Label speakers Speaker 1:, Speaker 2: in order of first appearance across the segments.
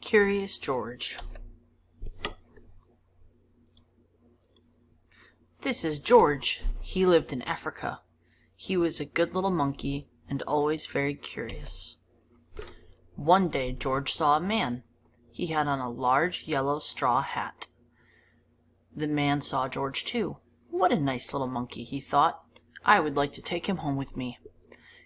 Speaker 1: Curious George. This is George. He lived in Africa. He was a good little monkey and always very curious. One day George saw a man. He had on a large yellow straw hat. The man saw George too. What a nice little monkey, he thought. I would like to take him home with me.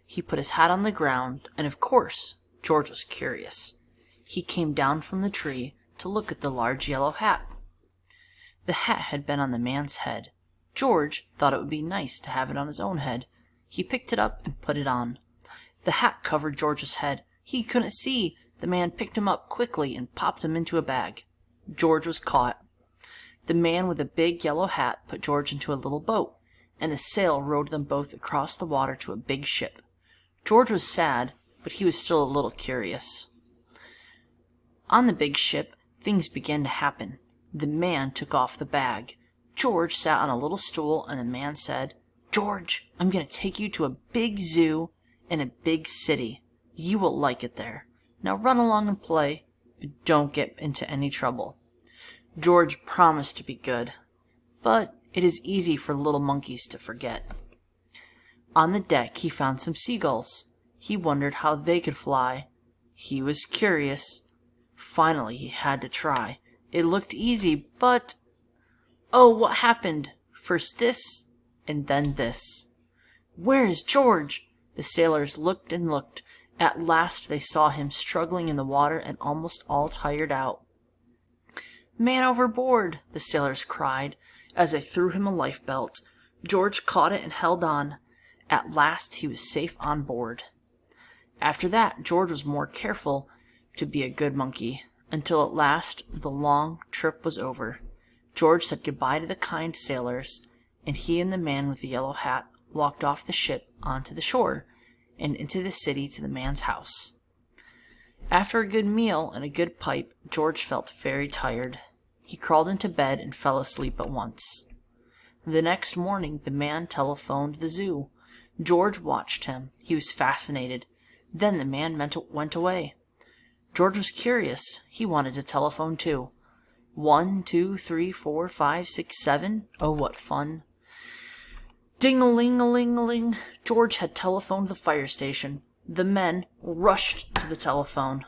Speaker 1: He put his hat on the ground, and of course, George was curious. He came down from the tree to look at the large yellow hat. The hat had been on the man's head. George thought it would be nice to have it on his own head. He picked it up and put it on. The hat covered George's head. He couldn't see. The man picked him up quickly and popped him into a bag. George was caught. The man with a big yellow hat put George into a little boat, and a sail rowed them both across the water to a big ship. George was sad, but he was still a little curious. On the big ship, things began to happen. The man took off the bag. George sat on a little stool, and the man said, "George, I'm going to take you to a big zoo in a big city. You will like it there. Now run along and play, but don't get into any trouble." George promised to be good, but it is easy for little monkeys to forget. On the deck he found some seagulls. He wondered how they could fly. He was curious. Finally he had to try. It looked easy, but... oh, what happened? First this, and then this. "Where is George?" The sailors looked and looked. At last they saw him struggling in the water and almost all tired out. "Man overboard!" the sailors cried as they threw him a lifebelt. George caught it and held on. At last he was safe on board. After that, George was more careful to be a good monkey, until at last the long trip was over. George said goodbye to the kind sailors, and he and the man with the yellow hat walked off the ship onto the shore and into the city to the man's house. After a good meal and a good pipe, George felt very tired. He crawled into bed and fell asleep at once. The next morning the man telephoned the zoo. George watched him. He was fascinated. Then the man went away. George was curious. He wanted to telephone too. 1, 2, 3, 4, 5, 6, 7. Oh, what fun. Ding-a-ling-a-ling-a-ling. George had telephoned the fire station. The men rushed to the telephone.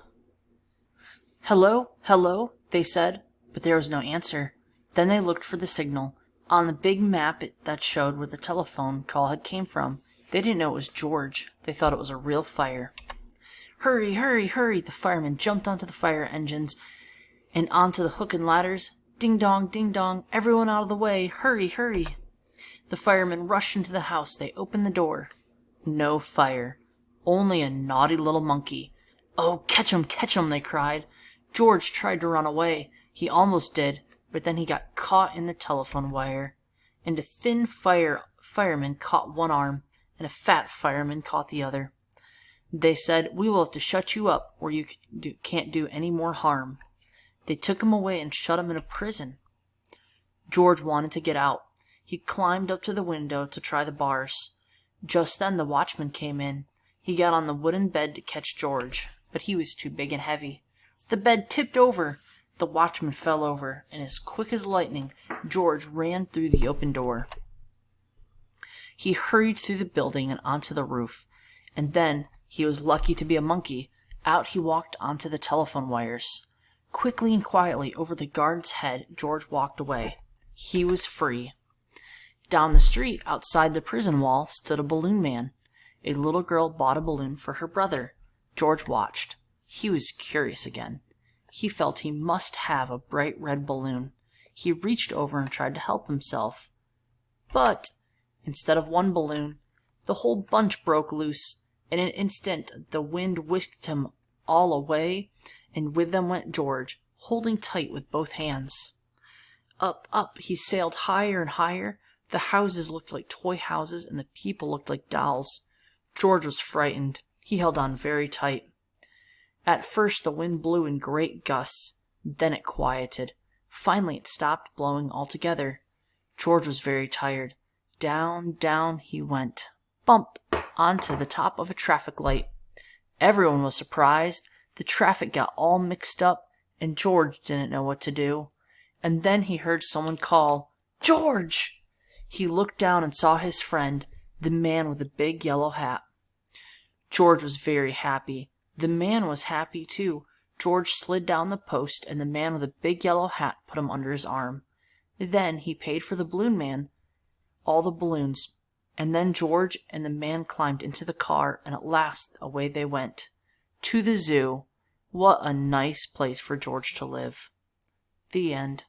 Speaker 1: "Hello, hello," they said, but there was no answer. Then they looked for the signal. On the big map that showed where the telephone call had came from. They didn't know it was George. They thought it was a real fire. "Hurry, hurry, hurry!" The firemen jumped onto the fire engines and onto the hook and ladders. "Ding dong, ding dong, everyone out of the way, hurry, hurry!" The firemen rushed into the house. They opened the door. No fire. Only a naughty little monkey. "Oh, catch him," they cried. George tried to run away. He almost did, but then he got caught in the telephone wire. And a thin fireman caught one arm, and a fat fireman caught the other. They said, "We will have to shut you up, or you can't do any more harm." They took him away and shut him in a prison. George wanted to get out. He climbed up to the window to try the bars. Just then the watchman came in. He got on the wooden bed to catch George, but he was too big and heavy. The bed tipped over. The watchman fell over, and as quick as lightning, George ran through the open door. He hurried through the building and onto the roof, and then, he was lucky to be a monkey, out he walked onto the telephone wires. Quickly and quietly over the guard's head, George walked away. He was free. Down the street, outside the prison wall, stood a balloon man. A little girl bought a balloon for her brother. George watched. He was curious again. He felt he must have a bright red balloon. He reached over and tried to help himself. But, instead of one balloon, the whole bunch broke loose. In an instant, the wind whisked him all away, and with them went George, holding tight with both hands. Up, up, he sailed higher and higher. The houses looked like toy houses, and the people looked like dolls. George was frightened. He held on very tight. At first the wind blew in great gusts. Then it quieted. Finally it stopped blowing altogether. George was very tired. Down, down he went. Bump! Onto the top of a traffic light. Everyone was surprised. The traffic got all mixed up, and George didn't know what to do. And then he heard someone call, "George!" He looked down and saw his friend, the man with the big yellow hat. George was very happy. The man was happy too. George slid down the post, and the man with the big yellow hat put him under his arm. Then he paid for the balloon man all the balloons, and then George and the man climbed into the car, and at last away they went. To the zoo. What a nice place for George to live. The end.